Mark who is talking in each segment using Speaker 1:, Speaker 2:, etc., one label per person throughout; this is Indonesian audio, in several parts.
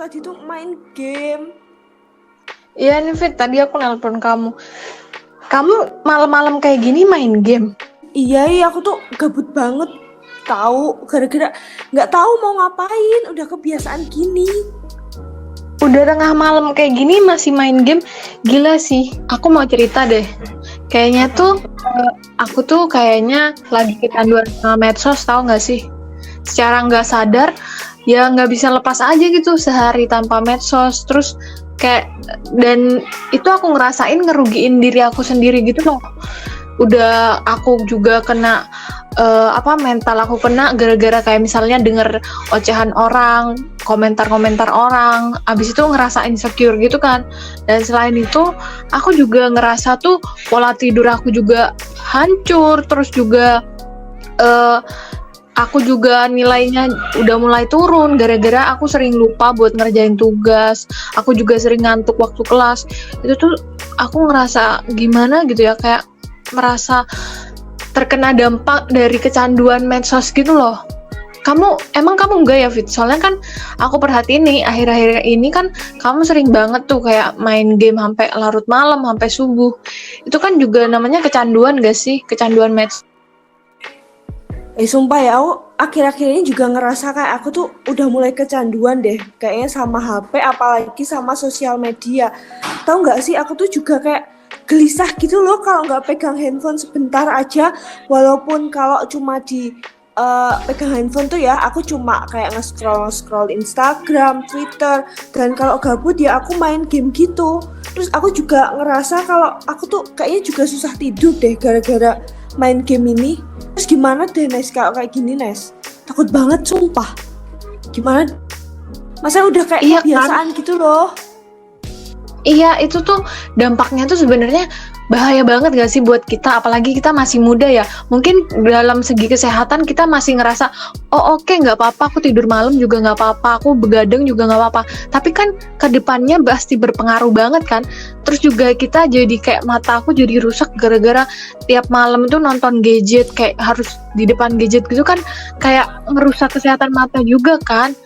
Speaker 1: tadi tuh main game.
Speaker 2: Iya nih Fit, tadi aku nelpon kamu. Kamu malam-malam kayak gini main game?
Speaker 1: Iya, aku tuh gabut banget. Tahu, gara-gara nggak tahu mau ngapain, udah kebiasaan gini.
Speaker 2: Udah tengah malam kayak gini masih main game? Gila sih, aku mau cerita deh. Kayaknya tuh, aku tuh kayaknya lagi kecanduan sama medsos, tahu nggak sih? Secara nggak sadar, ya nggak bisa lepas aja gitu sehari tanpa medsos. Terus kayak, dan itu aku ngerasain ngerugiin diri aku sendiri gitu loh. Udah aku juga kena mental aku kena gara-gara kayak misalnya denger ocehan orang, komentar-komentar orang, abis itu ngerasa insecure gitu kan. Dan selain itu aku juga ngerasa tuh pola tidur aku juga hancur, terus juga eh, aku juga nilainya udah mulai turun gara-gara aku sering lupa buat ngerjain tugas. Aku juga sering ngantuk waktu kelas. Itu tuh aku ngerasa gimana gitu ya, kayak merasa terkena dampak dari kecanduan medsos gitu loh. Emang kamu enggak ya Fit? Soalnya kan aku perhatiin nih akhir-akhir ini kan kamu sering banget tuh kayak main game sampai larut malam, sampai subuh. Itu kan juga namanya kecanduan gak sih? Kecanduan medsos.
Speaker 1: Sumpah ya, aku akhir-akhir ini juga ngerasa kayak aku tuh udah mulai kecanduan deh. Kayaknya sama HP, apalagi sama sosial media. Tahu nggak sih, aku tuh juga kayak gelisah gitu loh kalau nggak pegang handphone sebentar aja. Walaupun kalau cuma di pegang handphone tuh ya, aku cuma kayak nge-scroll Instagram, Twitter. Dan kalau gabut ya aku main game gitu. Terus aku juga ngerasa kalau aku tuh kayaknya juga susah tidur deh gara-gara main game ini. Terus gimana deh Nes kalau kayak gini Nes? Takut banget sumpah. Gimana? Masa udah kayak
Speaker 2: Iya kan?
Speaker 1: kebiasaan gitu loh.
Speaker 2: Iya, itu tuh dampaknya tuh sebenarnya bahaya banget gak sih buat kita, apalagi kita masih muda ya. Mungkin dalam segi kesehatan kita masih ngerasa, oh oke, nggak apa-apa, aku tidur malam juga nggak apa-apa, aku begadang juga nggak apa-apa. Tapi kan ke depannya pasti berpengaruh banget kan. Terus juga kita jadi kayak mata aku jadi rusak gara-gara tiap malam itu nonton gadget, kayak harus di depan gadget gitu kan, kayak merusak kesehatan mata juga kan.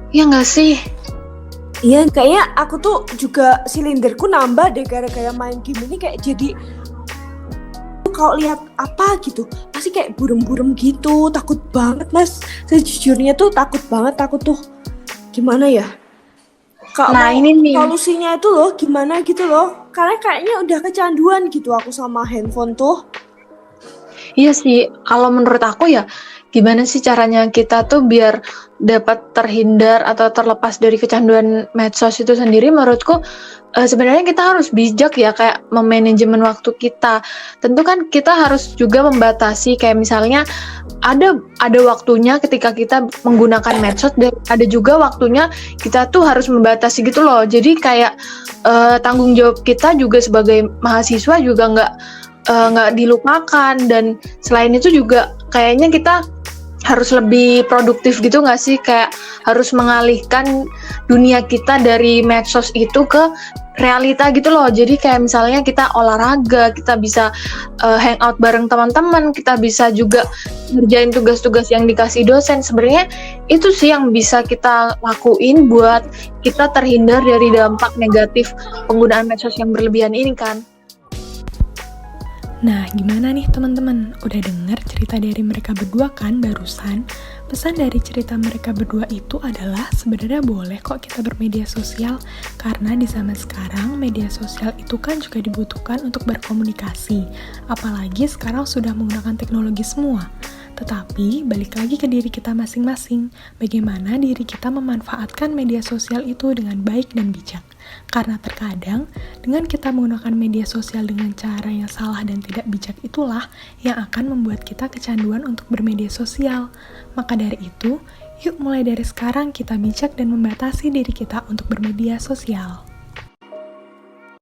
Speaker 2: Ya nggak sih?
Speaker 1: Iya, kayaknya aku tuh juga silinderku nambah deh gara-gara main game ini, kayak jadi kalau lihat apa gitu pasti kayak burem-burem gitu. Takut banget Mas, sejujurnya tuh takut banget. Takut tuh gimana ya, kalau
Speaker 2: Nah
Speaker 1: mau
Speaker 2: ini nih.
Speaker 1: solusinya itu loh gimana gitu loh, karena kayaknya udah kecanduan gitu aku sama handphone tuh.
Speaker 2: Iya sih, kalau menurut aku ya, gimana sih caranya kita tuh biar dapat terhindar atau terlepas dari kecanduan medsos itu sendiri? Menurutku sebenarnya kita harus bijak ya, kayak memanajemen waktu kita. Tentu kan kita harus juga membatasi, kayak misalnya ada waktunya ketika kita menggunakan medsos, dan ada juga waktunya kita tuh harus membatasi gitu loh. Jadi kayak tanggung jawab kita juga sebagai mahasiswa juga nggak dilupakan. Dan selain itu juga kayaknya kita harus lebih produktif gitu nggak sih, kayak harus mengalihkan dunia kita dari medsos itu ke realita gitu loh. Jadi kayak misalnya kita olahraga, kita bisa hangout bareng teman-teman, kita bisa juga ngerjain tugas-tugas yang dikasih dosen. Sebenarnya itu sih yang bisa kita lakuin buat kita terhindar dari dampak negatif penggunaan medsos yang berlebihan ini kan.
Speaker 3: Nah, gimana nih teman-teman? Udah dengar cerita dari mereka berdua kan barusan? Pesan dari cerita mereka berdua itu adalah sebenarnya boleh kok kita bermedia sosial, karena di zaman sekarang media sosial itu kan juga dibutuhkan untuk berkomunikasi. Apalagi sekarang sudah menggunakan teknologi semua. Tetapi balik lagi ke diri kita masing-masing, bagaimana diri kita memanfaatkan media sosial itu dengan baik dan bijak. Karena terkadang, dengan kita menggunakan media sosial dengan cara yang salah dan tidak bijak itulah yang akan membuat kita kecanduan untuk bermedia sosial. Maka dari itu, yuk mulai dari sekarang kita bijak dan membatasi diri kita untuk bermedia sosial.